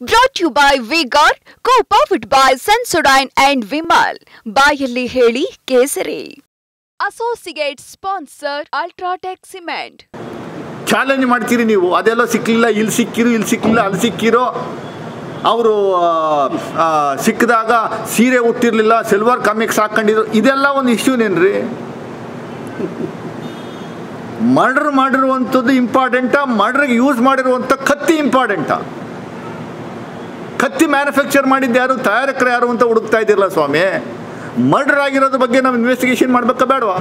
Brought to you by V-Guard, co-powered by Sensodyne and Vimal. ಬಾಯಲ್ಲಿ ಹೇಳಿ ಕೇಸರಿ. Associate sponsor Ultratech Cement. Challenge ಮಾಡ್ತೀರಿ ನೀವು, ಅದೆಲ್ಲ ಸಿಕ್ಕಲಿಲ್ಲ, ಇಲ್ಲಿ ಸಿಕ್ಕಿರೋ, ಇಲ್ಲಿ ಸಿಕ್ಕಲಿಲ್ಲ, ಅಲ್ಲಿ ಸಿಕ್ಕಿರೋ. ಅವರು ಸಿಕ್ಕಿದಾಗ ಸೀರೆ ಉಟ್ಟಿರಲಿಲ್ಲ, ಸಿಲ್ವರ್ ಕಾಮಿಕ್ಸ್ ಹಾಕೊಂಡಿದ್ರು. ಇದೆಲ್ಲ ಒಂದು ಇಶ್ಯೂನೇನ್ರಿ? ಮರ್ಡರ್ ಮಾಡಿರುವಂಥದ್ದು ಇಂಪಾರ್ಟೆಂಟಾ, ಮರ್ಡರ್ಗೆ ಯೂಸ್ ಮಾಡಿರುವಂಥ ಕತ್ತಿ ಇಂಪಾರ್ಟೆಂಟಾ? ಕತ್ತಿ ಮ್ಯಾನುಫ್ಯಾಕ್ಚರ್ ಮಾಡಿದ್ದು ಯಾರು, ತಯಾರಕರು ಯಾರು ಅಂತ ಹುಡುಕ್ತಾ ಇದ್ದಿರಲ್ಲ ಸ್ವಾಮಿ. ಮರ್ಡರ್ ಆಗಿರೋದ್ರ ಬಗ್ಗೆ ನಾವು ಇನ್ವೆಸ್ಟಿಗೇಷನ್ ಮಾಡಬೇಕಾ ಬೇಡವಾ?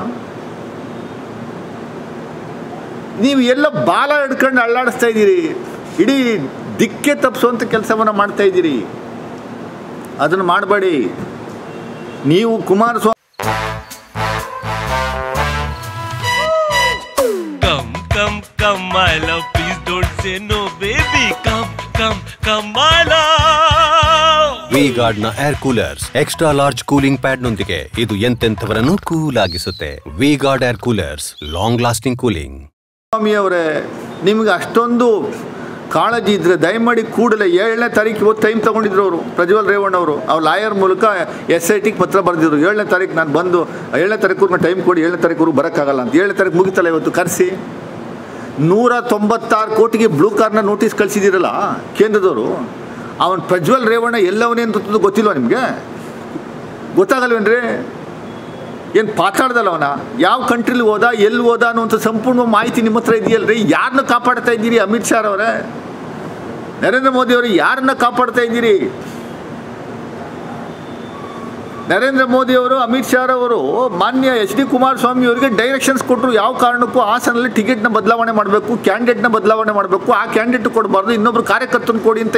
ನೀವು ಎಲ್ಲ ಬಾಲ ಹಿಡ್ಕೊಂಡು ಅಳ್ಳಾಡಿಸ್ತಾ ಇದ್ದೀರಿ, ಇಡೀ ದಿಕ್ಕೆ ತಪ್ಪಿಸುವಂಥ ಕೆಲಸವನ್ನು ಮಾಡ್ತಾ ಇದ್ದೀರಿ. ಅದನ್ನು ಮಾಡಬೇಡಿ. ನೀವು Kumaraswamy Come, my love, please don't say no, baby. Come, my love. V-Guard ನ air coolers extra large cooling pad ನೊಂದಿಗೆ ಇದು ಎಂತೆಂಥವರನ್ನು ಕೂಲ್ ಆಗಿಸುತ್ತೆ. V-Guard air coolers, long lasting cooling. Swami ಅವರೇ, ನಿಮ್ಗೆ ಅಷ್ಟೊಂದು ಕಾಳಜಿ ಇದ್ರೆ ದಯಮಾಡಿ ಕೂಡಲೇ 7ನೇ ತಾರೀಕು ಇವತ್ತು ಟೈಮ್ ತೊಗೊಂಡಿದ್ರು ಅವರು, ಪ್ರಜ್ವಲ್ ರೇವಣ್ಣ ಅವರು. ಅವ್ರ ಲಾಯರ್ ಮೂಲಕ SITಗೆ ಪತ್ರ ಬರೆದಿದ್ರು. 7ನೇ ತಾರೀಕು ನಾನು ಬಂದು 7ನೇ ತಾರೀಕು ಟೈಮ್ ಕೊಡಿ, 7ನೇ ತಾರೀಕು ಬರೋಕ್ಕಾಗಲ್ಲ ಅಂತ. 7ನೇ ತಾರೀಕು ಮುಗಿತಲ್ಲ ಇವತ್ತು, ಕರೆಸಿ 196 ಕೋಟಿಗೆ ಬ್ಲೂ ಕಾರ್ನ ನೋಟಿಸ್ ಕಳಿಸಿದಿರಲ್ಲ ಕೇಂದ್ರದವರು. ಅವನು ಪ್ರಜ್ವಲ್ ರೇವಣ್ಣ ಎಲ್ಲವನೇ ಅಂತ ಗೊತ್ತಿಲ್ವ ನಿಮಗೆ? ಗೊತ್ತಾಗಲ್ವೇನ್ರಿ? ಏನು ಪಾತಾಡ್ದಲ್ಲ ಅವನ? ಯಾವ ಕಂಟ್ರಿಲಿ ಹೋದ, ಎಲ್ಲಿ ಹೋದ ಅನ್ನುವಂಥ ಸಂಪೂರ್ಣ ಮಾಹಿತಿ ನಿಮ್ಮ ಹತ್ರ ಇದೆಯಲ್ರಿ. ಯಾರನ್ನ ಕಾಪಾಡ್ತಾ ಇದ್ದೀರಿ? ಅಮಿತ್ ಶಾ ಅವರೇ, ನರೇಂದ್ರ ಮೋದಿ ಅವರು ಯಾರನ್ನ ಕಾಪಾಡ್ತಾ ಇದ್ದೀರಿ? ನರೇಂದ್ರ ಮೋದಿ ಅವರು, ಅಮಿತ್ ಶಾ ಅವರು ಮಾನ್ಯ HD ಕುಮಾರಸ್ವಾಮಿ ಅವರಿಗೆ ಡೈರೆಕ್ಷನ್ಸ್ ಕೊಟ್ಟರು. ಯಾವ ಕಾರಣಕ್ಕೂ ಹಾಸನಲ್ಲಿ ಟಿಕೆಟ್ನ ಬದಲಾವಣೆ ಮಾಡಬೇಕು, ಕ್ಯಾಂಡಿಡೇಟ್ನ ಬದಲಾವಣೆ ಮಾಡಬೇಕು, ಆ ಕ್ಯಾಂಡಿಡೇಟ್ ಕೊಡಬಾರ್ದು, ಇನ್ನೊಬ್ರು ಕಾರ್ಯಕರ್ತನ ಕೊಡಿ ಅಂತ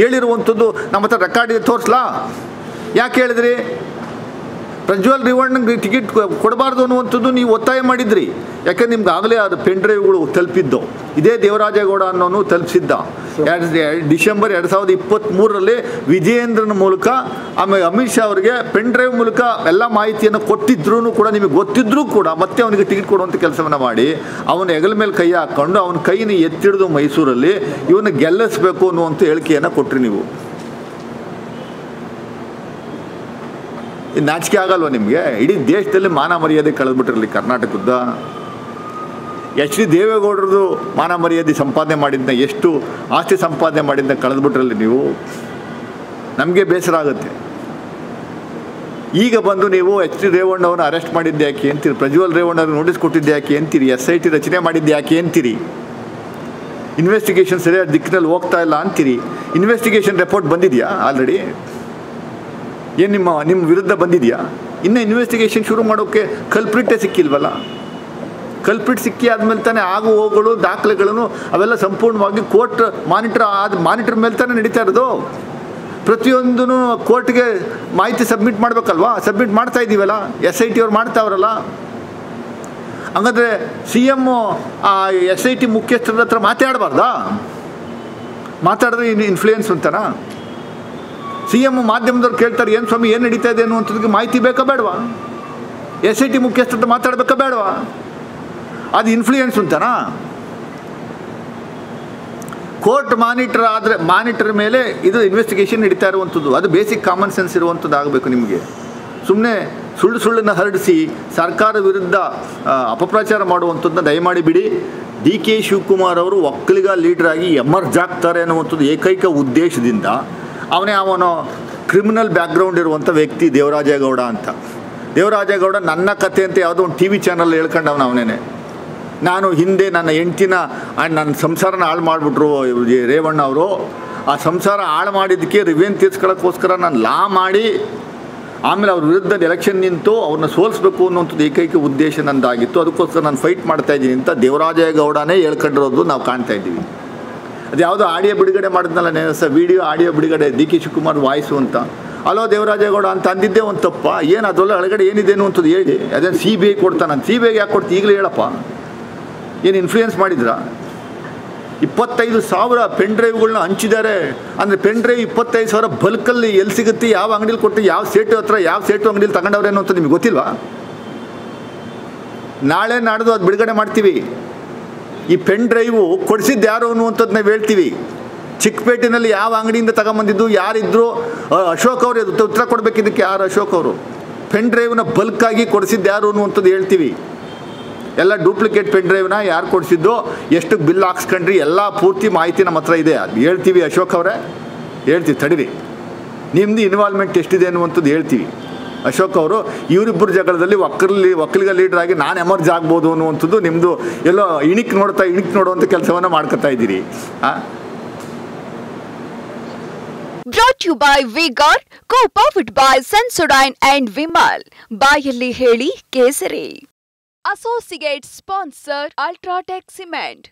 ಹೇಳಿರುವಂಥದ್ದು ನಮ್ಮ ಹತ್ರ ರೆಕಾರ್ಡ್ ಇದೆ, ತೋರಿಸ್ಲಾ? ಯಾಕೆ ಹೇಳಿದ್ರಿ? ಪ್ರಜ್ವಲ್ ರೇವಣ್ಣಗೆ ಟಿಕೆಟ್ ಕೊಡಬಾರ್ದು ಅನ್ನುವಂಥದ್ದು ನೀವು ಒತ್ತಾಯ ಮಾಡಿದ್ರಿ. ಯಾಕೆಂದ್ರೆ ನಿಮ್ಗೆ ಆಗಲೇ ಅದು ಪೆನ್ ಡ್ರೈವ್ಗಳು ತಲುಪಿದ್ದು. ಇದೇ ದೇವರಾಜೇಗೌಡ ಅನ್ನೋನು ತಲುಪಿಸಿದ್ದ. ಡಿಸೆಂಬರ್ 2023ರಲ್ಲಿ ವಿಜಯೇಂದ್ರನ ಮೂಲಕ, ಆಮೇಲೆ ಅಮಿತ್ ಶಾ ಅವರಿಗೆ ಪೆನ್ ಡ್ರೈವ್ ಮೂಲಕ ಎಲ್ಲ ಮಾಹಿತಿಯನ್ನು ಕೊಟ್ಟಿದ್ರೂ ಕೂಡ, ನಿಮಗೆ ಗೊತ್ತಿದ್ರೂ ಕೂಡ ಮತ್ತೆ ಅವನಿಗೆ ಟಿಕೆಟ್ ಕೊಡುವಂಥ ಕೆಲಸವನ್ನು ಮಾಡಿ ಅವನ ಹೆಗಲ ಮೇಲೆ ಕೈ ಹಾಕ್ಕೊಂಡು ಅವನ ಕೈನ ಎತ್ತಿಡಿದು ಮೈಸೂರಲ್ಲಿ ಇವನ್ನ ಗೆಲ್ಲಿಸಬೇಕು ಅನ್ನುವಂಥ ಹೇಳಿಕೆಯನ್ನು ಕೊಟ್ರಿ ನೀವು. ನಾಚಿಕೆ ಆಗಲ್ವ ನಿಮಗೆ? ಇಡೀ ದೇಶದಲ್ಲಿ ಮಾನ ಮರ್ಯಾದೆ ಕಳೆದ್ಬಿಟ್ಟಿರಲಿ ಕರ್ನಾಟಕದ. HD ದೇವೇಗೌಡರದು ಮಾನ ಮರ್ಯಾದೆ ಸಂಪಾದನೆ ಮಾಡಿದ್ದ, ಎಷ್ಟು ಆಸ್ತಿ ಸಂಪಾದನೆ ಮಾಡಿದ್ದ ಕಳೆದ್ಬಿಟ್ರಲ್ಲಿ ನೀವು. ನಮಗೆ ಬೇಸರ ಆಗುತ್ತೆ. ಈಗ ಬಂದು ನೀವು HD ರೇವಣ್ಣವನ್ನ ಅರೆಸ್ಟ್ ಮಾಡಿದ್ದೆ ಯಾಕೆ ಅಂತೀರಿ? ಪ್ರಜ್ವಲ್ ರೇವಣ್ಣವ್ರಿಗೆ ನೋಟಿಸ್ ಕೊಟ್ಟಿದ್ದೆ ಯಾಕೆ ಅಂತೀರಿ? SIT ರಚನೆ ಮಾಡಿದ್ದೆ ಯಾಕೆ ಅಂತೀರಿ? ಇನ್ವೆಸ್ಟಿಗೇಷನ್ ಸರಿಯಾದ ದಿಕ್ಕಿನಲ್ಲಿ ಹೋಗ್ತಾ ಇಲ್ಲ ಅಂತೀರಿ. ಇನ್ವೆಸ್ಟಿಗೇಷನ್ ರಿಪೋರ್ಟ್ ಬಂದಿದೆಯಾ ಆಲ್ರೆಡಿ? ಏನು ನಿಮ್ಮ ವಿರುದ್ಧ ಬಂದಿದೆಯಾ? ಇನ್ನು ಇನ್ವೆಸ್ಟಿಗೇಷನ್ ಶುರು ಮಾಡೋಕ್ಕೆ ಕಲ್ಪ್ರಿಟೇ ಸಿಕ್ಕಿಲ್ವಲ್ಲ? ಕಲ್ಪ್ರಿಟ್ ಸಿಕ್ಕಿ ಆದಮೇಲೆ ತಾನೇ ಆಗು ಹೋಗುಗಳು, ದಾಖಲೆಗಳನ್ನು ಅವೆಲ್ಲ ಸಂಪೂರ್ಣವಾಗಿ ಕೋರ್ಟ್ ಮಾನಿಟರ್ ಮೇಲೆ ತಾನೇ ನಡೀತಾ ಇರೋದು. ಪ್ರತಿಯೊಂದೂ ಕೋರ್ಟ್ಗೆ ಮಾಹಿತಿ ಸಬ್ಮಿಟ್ ಮಾಡಬೇಕಲ್ವಾ? ಸಬ್ಮಿಟ್ ಮಾಡ್ತಾ ಇದ್ದೀವಲ್ಲ, SIT ಅವ್ರು ಮಾಡ್ತಾವ್ರಲ್ಲ. ಹಂಗಂದರೆ CM SIT ಮುಖ್ಯಸ್ಥರ ಹತ್ರ ಮಾತಾಡಬಾರ್ದಾ? ಮಾತಾಡಿದ್ರೆ ಇನ್ಫ್ಲೂಯೆನ್ಸ್ ಅಂತನಾ? CM ಮಾಧ್ಯಮದವ್ರು ಕೇಳ್ತಾರೆ, ಏನು ಸ್ವಾಮಿ ಏನು ನಡೀತಾ ಇದೆ ಅನ್ನುವಂಥದ್ದಕ್ಕೆ ಮಾಹಿತಿ ಬೇಕಾ ಬೇಡವಾ? SIT ಮುಖ್ಯಸ್ಥರ ಮಾತಾಡಬೇಕಾ ಬೇಡವಾ? ಅದು ಇನ್ಫ್ಲೂಯೆನ್ಸ್ ಅಂತನಾ? ಕೋರ್ಟ್ ಮಾನಿಟರ್ ಮೇಲೆ ಇದು ಇನ್ವೆಸ್ಟಿಗೇಷನ್ ನಡೀತಾ ಇರುವಂಥದ್ದು. ಅದು ಬೇಸಿಕ್ ಕಾಮನ್ ಸೆನ್ಸ್ ಇರುವಂಥದ್ದು ಆಗಬೇಕು ನಿಮಗೆ. ಸುಮ್ಮನೆ ಸುಳ್ಳನ್ನು ಹರಡಿಸಿ ಸರ್ಕಾರ ವಿರುದ್ಧ ಅಪಪ್ರಚಾರ ಮಾಡುವಂಥದ್ದನ್ನ ದಯಮಾಡಿ ಬಿಡಿ. DK ಶಿವಕುಮಾರ್ ಅವರು ಒಕ್ಕಲಿಗ ಲೀಡರಾಗಿ ಎಮರ್ಜ್ ಆಗ್ತಾರೆ ಅನ್ನುವಂಥದ್ದು ಏಕೈಕ ಉದ್ದೇಶದಿಂದ ಅವನು ಕ್ರಿಮಿನಲ್ ಬ್ಯಾಕ್ಗ್ರೌಂಡ್ ಇರುವಂಥ ವ್ಯಕ್ತಿ ದೇವರಾಜೇಗೌಡ ಅಂತ. ದೇವರಾಜೇಗೌಡ ನನ್ನ ಕತೆ ಅಂತ ಯಾವುದೋ ಒಂದು TV ಚಾನಲ್ ಹೇಳ್ಕೊಂಡವನು ಅವನೇನೆ. ನಾನು ಹಿಂದೆ ನನ್ನ ಹೆಂಡ್ತಿನ ನನ್ನ ಸಂಸಾರನ ಹಾಳು ಮಾಡಿಬಿಟ್ರು ರೇವಣ್ಣ ಅವರು. ಆ ಸಂಸಾರ ಹಾಳು ಮಾಡಿದ್ದಕ್ಕೆ ರಿವೆಂಜ್ ತೀರ್ಸ್ಕೊಳ್ಳೋಕ್ಕೋಸ್ಕರ ನಾನು ಲಾ ಮಾಡಿ ಆಮೇಲೆ ಅವ್ರ ವಿರುದ್ಧ ಎಲೆಕ್ಷನ್ ನಿಂತು ಅವ್ರನ್ನ ಸೋಲಿಸ್ಬೇಕು ಅನ್ನೋಂಥದ್ದು ಏಕೈಕ ಉದ್ದೇಶ ನಂದಾಗಿತ್ತು. ಅದಕ್ಕೋಸ್ಕರ ನಾನು ಫೈಟ್ ಮಾಡ್ತಾಯಿದ್ದೀನಿ ಅಂತ ದೇವರಾಜೇಗೌಡನೇ ಹೇಳ್ಕೊಂಡಿರೋದು ನಾವು ಕಾಣ್ತಾ ಇದ್ದೀವಿ. ಅದು ಯಾವುದೋ ಆಡಿಯೋ ಬಿಡುಗಡೆ ಮಾಡಿದ್ನಲ್ಲ ವಿಡಿಯೋ ಆಡಿಯೋ ಬಿಡುಗಡೆ, DK ಶಿವಕುಮಾರ್ ವಾಯ್ಸು ಅಂತ. ಅಲೋ ದೇವರಾಜೇಗೌಡ ಅಂತ ಅಂದಿದ್ದೇ ಒಂದು ತಪ್ಪ? ಏನು ಅದೊಲ್ಲ ಒಳಗಡೆ ಏನಿದೆ ಅನ್ನುವಂಥದ್ದು ಹೇಳಿ. ಅದೇನು CBI ಕೊಡ್ತಾನೆ? CBIಗೆ ಯಾಕೆ ಕೊಡ್ತೀವಿ ಈಗಲೇ ಹೇಳಪ್ಪ? ಏನು ಇನ್ಫ್ಲೂಯೆನ್ಸ್ ಮಾಡಿದ್ರಾ? 25,000 ಪೆನ್ ಡ್ರೈವ್ಗಳನ್ನ ಹಂಚಿದ್ದಾರೆ ಅಂದರೆ ಪೆನ್ ಡ್ರೈವ್ 25,000 ಬಲ್ಕಲ್ಲಿ ಎಲ್ಲಿ ಸಿಗುತ್ತೆ, ಯಾವ ಅಂಗಡಿಲಿ ಕೊಟ್ಟು, ಯಾವ ಸೇಟು ಹತ್ರ, ಯಾವ ಸೇಟು ಅಂಗಡಿಲಿ ತಗೊಂಡವ್ರೇನು ಅಂತ ನಿಮಗೆ ಗೊತ್ತಿಲ್ವಾ? ನಾಳೆ ನಾಡ್ದು ಅದು ಬಿಡುಗಡೆ ಮಾಡ್ತೀವಿ. ಈ ಪೆನ್ ಡ್ರೈವು ಕೊಡಿಸಿದ್ದು ಯಾರು ಅನ್ನುವಂಥದ್ದು ನಾವು ಹೇಳ್ತೀವಿ. ಚಿಕ್ಕಪೇಟೆನಲ್ಲಿ ಯಾವ ಅಂಗಡಿಯಿಂದ ತಗೊಂಬಂದಿದ್ದು, ಯಾರಿದ್ರು? ಅಶೋಕ್ ಅವರು ಉತ್ತರ ಕೊಡಬೇಕಿದ್ದಕ್ಕೆ. ಯಾರು ಅಶೋಕ್ ಅವರು? ಪೆನ್ ಡ್ರೈವ್ನ ಬಲ್ಕಾಗಿ ಕೊಡಿಸಿದ್ದು ಯಾರು ಅನ್ನುವಂಥದ್ದು ಹೇಳ್ತೀವಿ. ಎಲ್ಲ ಡೂಪ್ಲಿಕೇಟ್ ಪೆನ್ ಡ್ರೈವ್ನ ಯಾರು ಕೊಡಿಸಿದ್ದು, ಎಷ್ಟು ಬಿಲ್ ಹಾಕ್ಸ್ಕೊಂಡ್ರಿ, ಎಲ್ಲ ಪೂರ್ತಿ ಮಾಹಿತಿ ನಮ್ಮ ಹತ್ರ ಇದೆ. ಅದು ಹೇಳ್ತೀವಿ ಅಶೋಕ್ ಅವರೇ, ಹೇಳ್ತೀವಿ, ತಡೀರಿ. ನಿಮ್ಮದು ಇನ್ವಾಲ್ವ್ಮೆಂಟ್ ಎಷ್ಟಿದೆ ಅನ್ನುವಂಥದ್ದು ಹೇಳ್ತೀವಿ. ಅಶೋಕ್ ಅವರು ಇವರಿಬ್ಬರು ಜಗಳದಲ್ಲಿ ಒಕ್ಕಲಿಗ ಲೀಡರ್ ಆಗಿ ನಾನು ಎಮರ್ಜ್ ಆಗ್ಬೋದು ಅನ್ನುವಂಥದ್ದು ನಿಮ್ಮದು ಎಲ್ಲೋ ಇಣಿಕ್ ನೋಡುವಂಥ ಕೆಲಸವನ್ನು ಮಾಡ್ಕೊತಾ ಇದ್ದೀರಿ. Brought you by V-Guard, co-powered by Sensodyne and Vimal. ಬಾಯಲ್ಲಿ ಹೇಳಿ ಕೇಸರಿ. Associate sponsor Ultratech Cement.